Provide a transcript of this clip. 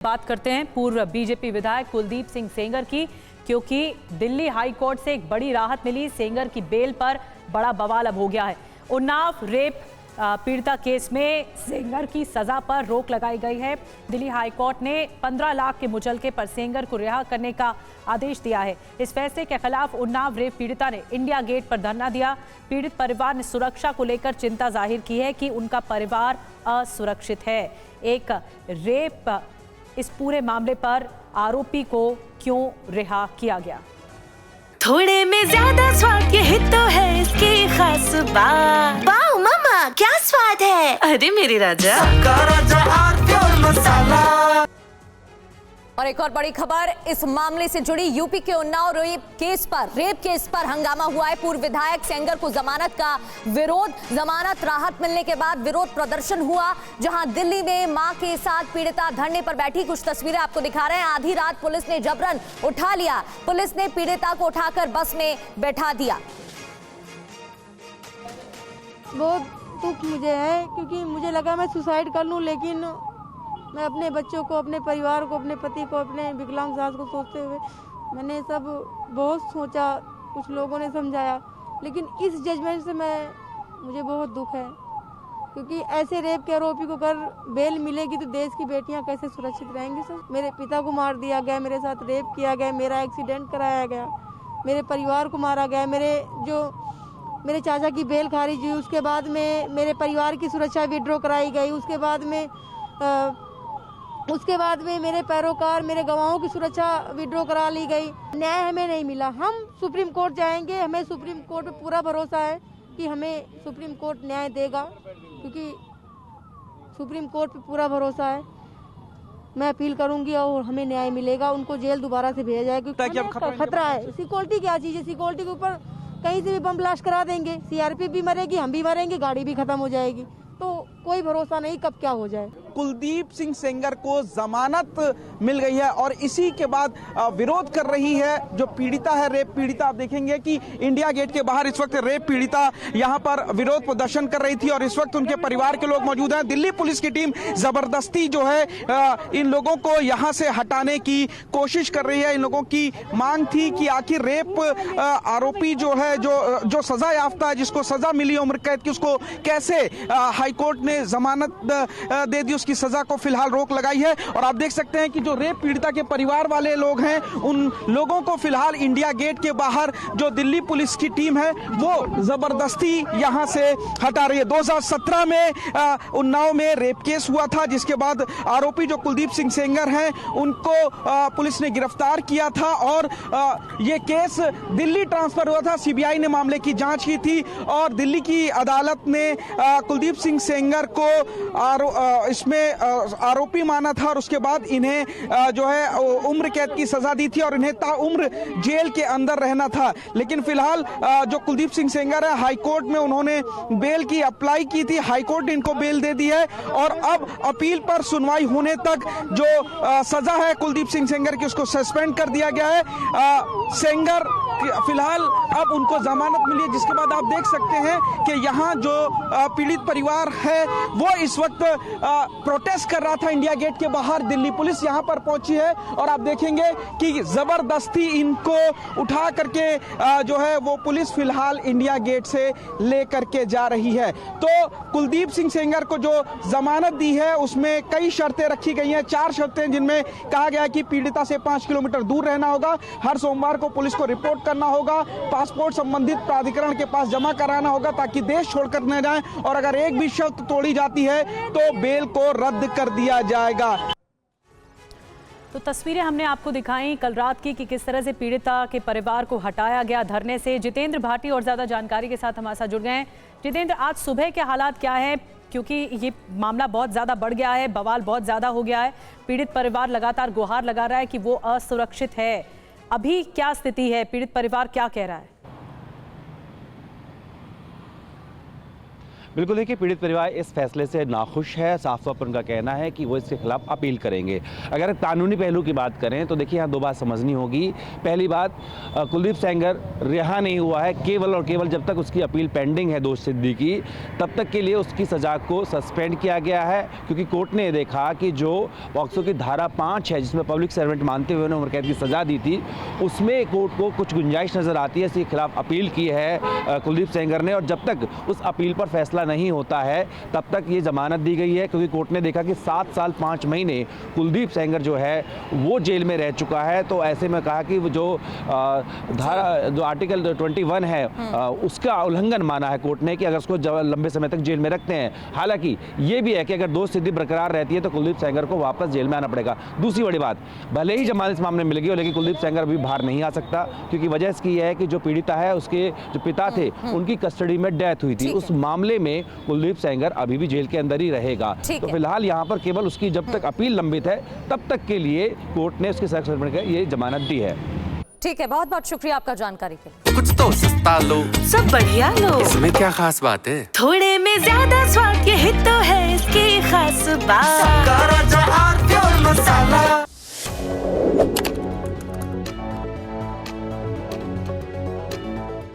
बात करते हैं पूर्व बीजेपी विधायक कुलदीप सिंह सेंगर की, क्योंकि दिल्ली हाई कोर्ट से एक बड़ी राहत मिली। सेंगर की बेल पर बड़ा बवाल अब हो गया है। उन्नाव रेप पीड़िता केस में सेंगर की सजा पर रोक लगाई गई है। दिल्ली हाई कोर्ट ने 15 लाख के मुचलके पर सेंगर को रिहा करने का आदेश दिया है। इस फैसले के खिलाफ उन्नाव रेप पीड़िता ने इंडिया गेट पर धरना दिया। पीड़ित परिवार ने सुरक्षा को लेकर चिंता जाहिर की है कि उनका परिवार असुरक्षित है। एक रेप इस पूरे मामले पर आरोपी को क्यों रिहा किया गया? थोड़े में ज्यादा स्वाद, यही तो है इसकी खास बात। वाओ मम्मा, क्या स्वाद है। अरे मेरे राजा, और एक और बड़ी खबर इस मामले से जुड़ी, यूपी के उन्नाव रेप केस पर हंगामा हुआ है। पूर्व विधायक सेंगर को जमानत का विरोध, जमानत राहत मिलने के बाद विरोध प्रदर्शन हुआ, जहां दिल्ली में मां के साथ पीड़िता धरने पर बैठी। कुछ तस्वीरें आपको दिखा रहे हैं। आधी रात पुलिस ने जबरन उठा लिया। पुलिस ने पीड़िता को उठाकर बस में बैठा दिया। बहुत दुख मुझे है, क्योंकि मुझे लगा मैं सुसाइड कर लूं, लेकिन मैं अपने बच्चों को, अपने परिवार को, अपने पति को, अपने विकलांग सास को सोचते हुए मैंने सब बहुत सोचा। कुछ लोगों ने समझाया, लेकिन इस जजमेंट से मुझे बहुत दुख है, क्योंकि ऐसे रेप के आरोपी को अगर बेल मिलेगी तो देश की बेटियां कैसे सुरक्षित रहेंगी। सर, मेरे पिता को मार दिया गया, मेरे साथ रेप किया गया, मेरा एक्सीडेंट कराया गया, मेरे परिवार को मारा गया, मेरे चाचा की बेल खारिज हुई, उसके बाद में मेरे परिवार की सुरक्षा विड्रॉ कराई गई, उसके बाद में मेरे पैरोकार, मेरे गवाहों की सुरक्षा विड्रॉ करा ली गई। न्याय हमें नहीं मिला। हम सुप्रीम कोर्ट जाएंगे, हमें सुप्रीम कोर्ट पे पूरा भरोसा है कि हमें सुप्रीम कोर्ट न्याय देगा, क्योंकि सुप्रीम कोर्ट पे पूरा भरोसा है। मैं अपील करूंगी और हमें न्याय मिलेगा। उनको जेल दोबारा से भेजा जाए, क्योंकि खतरा है। सिक्योरिटी क्या चीज़ है? सिक्योरिटी के ऊपर कहीं से भी बम ब्लास्ट करा देंगे, सीआरपीएफ भी मरेगी, हम भी मरेंगे, गाड़ी भी खत्म हो जाएगी, तो कोई भरोसा नहीं कब क्या हो जाए। कुलदीप सिंह सेंगर को जमानत मिल गई है और इसी के बाद विरोध कर रही है जो पीड़िता है, रेप पीड़िता। आप देखेंगे कि इंडिया गेट के बाहर इस वक्त रेप पीड़िता यहां पर विरोध प्रदर्शन कर रही थी और इस वक्त उनके परिवार के लोग मौजूद हैं। दिल्ली पुलिस की टीम जबरदस्ती जो है इन लोगों को यहां से हटाने की कोशिश कर रही है। इन लोगों की मांग थी कि आखिर रेप आरोपी जो है, जो सजा याफ्ता है, जिसको सजा मिली उम्र कैद की, उसको कैसे हाईकोर्ट ने जमानत दे दी, उसकी सजा को फिलहाल रोक लगाई है। और आप देख सकते हैं कि जो रेप पीड़िता के परिवार वाले लोग हैं, उन लोगों को फिलहाल इंडिया गेट के बाहर जो दिल्ली पुलिस की टीम है वो जबरदस्ती यहां से हटा रही है। 2017 में उन्नाव में रेप केस हुआ था, जिसके बाद आरोपी जो कुलदीप सिंह सेंगर हैं उनको पुलिस ने गिरफ्तार किया था और ये केस दिल्ली ट्रांसफर हुआ था। सीबीआई ने मामले की जांच की थी और दिल्ली की अदालत ने कुलदीप सिंह सेंगर को इसमें आरोपी माना था और उसके बाद इन्हें जो है उम्र कैद की सजा दी थी और इन्हें ताउम्र जेल के अंदर रहना था। लेकिन फिलहाल जो कुलदीप सिंह सेंगर है, हाईकोर्ट में उन्होंने बेल की अप्लाई की थी, हाईकोर्ट ने इनको बेल दे दी है और अब अपील पर सुनवाई होने तक जो सजा है कुलदीप सिंह सेंगर की, उसको सस्पेंड कर दिया गया है। सेंगर फिलहाल अब उनको जमानत मिली है, जिसके बाद आप देख सकते हैं कि यहाँ जो पीड़ित परिवार है वो इस वक्त प्रोटेस्ट कर रहा था इंडिया गेट के बाहर। दिल्ली पुलिस यहाँ पर पहुंची है और आप देखेंगे कि जबरदस्ती इनको उठा करके जो है वो पुलिस फिलहाल इंडिया गेट से ले करके जा रही है। तो कुलदीप सिंह सेंगर को जो जमानत दी है उसमें कई शर्तें रखी गई हैं, 4 शर्तें, जिनमें कहा गया है कि पीड़िता से 5 किलोमीटर दूर रहना होगा, हर सोमवार को पुलिस को रिपोर्ट करना होगा, पासपोर्ट संबंधित प्राधिकरण के पास जमा कराना होगा ताकि देश छोड़कर न जाएं, और अगर एक भी शर्त तोड़ी जाती है तो बेल को रद्द कर दिया जाएगा। तो तस्वीरें हमने आपको दिखाई कल रात की कि किस तरह से पीड़िता के परिवार को हटाया गया धरने से। जितेंद्र भाटी और ज्यादा जानकारी के साथ हमारे साथ जुड़ गए हैं। जितेंद्र, आज सुबह के हालात क्या है, क्योंकि ये मामला बहुत ज्यादा बढ़ गया है, बवाल बहुत ज्यादा हो गया है, पीड़ित परिवार लगातार गुहार लगा रहा है कि वो असुरक्षित है। अभी क्या स्थिति है, पीड़ित परिवार क्या कह रहा है? बिल्कुल, देखिए पीड़ित परिवार इस फैसले से नाखुश है। साफ तौर पर उनका कहना है कि वो इसके खिलाफ अपील करेंगे। अगर कानूनी पहलू की बात करें तो देखिए यहाँ दो बात समझनी होगी। पहली बात, कुलदीप सेंगर रिहा नहीं हुआ है केवल और केवल जब तक उसकी अपील पेंडिंग है दोष सिद्धि की, तब तक के लिए उसकी सज़ा को सस्पेंड किया गया है, क्योंकि कोर्ट ने देखा कि जो पॉक्सो की धारा 5 है जिसमें पब्लिक सर्वेंट मानते हुए उन्हें उम्र कैद की सज़ा दी थी, उसमें कोर्ट को कुछ गुंजाइश नज़र आती है। इसके खिलाफ अपील की है कुलदीप सेंगर ने, और जब तक उस अपील पर फैसला नहीं होता है तब तक ये जमानत दी गई है, क्योंकि कोर्ट ने देखा कि 7 साल 5 महीने कुलदीप सेंगर जो है वो जेल में रह चुका है। तो ऐसे में कहा कि जो धारा जो आर्टिकल 21 है उसका उल्लंघन माना है कोर्ट ने कि अगर उसको लंबे समय तक जेल में रखते हैं। हालांकि ये भी है कि अगर दोष सिद्धि बरकरार रहती है तो कुलदीप सेंगर को वापस जेल में आना पड़ेगा। दूसरी बड़ी बात, भले ही जमानत इस मामले में मिलेगी लेकिन कुलदीप सेंगर अभी बाहर नहीं आ सकता, क्योंकि वजह इसकी है कि जो पीड़िता है उसके जो पिता थे उनकी कस्टडी में डेथ हुई थी। उस मामले में कुलदीप सेंगर अभी भी जेल के अंदर ही रहेगा। तो फिलहाल यहाँ पर केवल उसकी जब तक अपील लंबित है तब तक के लिए कोर्ट ने उसके सस्पेंड कर ये जमानत दी है। ठीक है, बहुत बहुत शुक्रिया आपका जानकारी के लिए। कुछ तो सस्ता लो, सब बढ़िया लो, इसमें क्या खास बात है? थोड़े में ज्यादा स्वाद, यही तो है इसकी खास बात। मसाला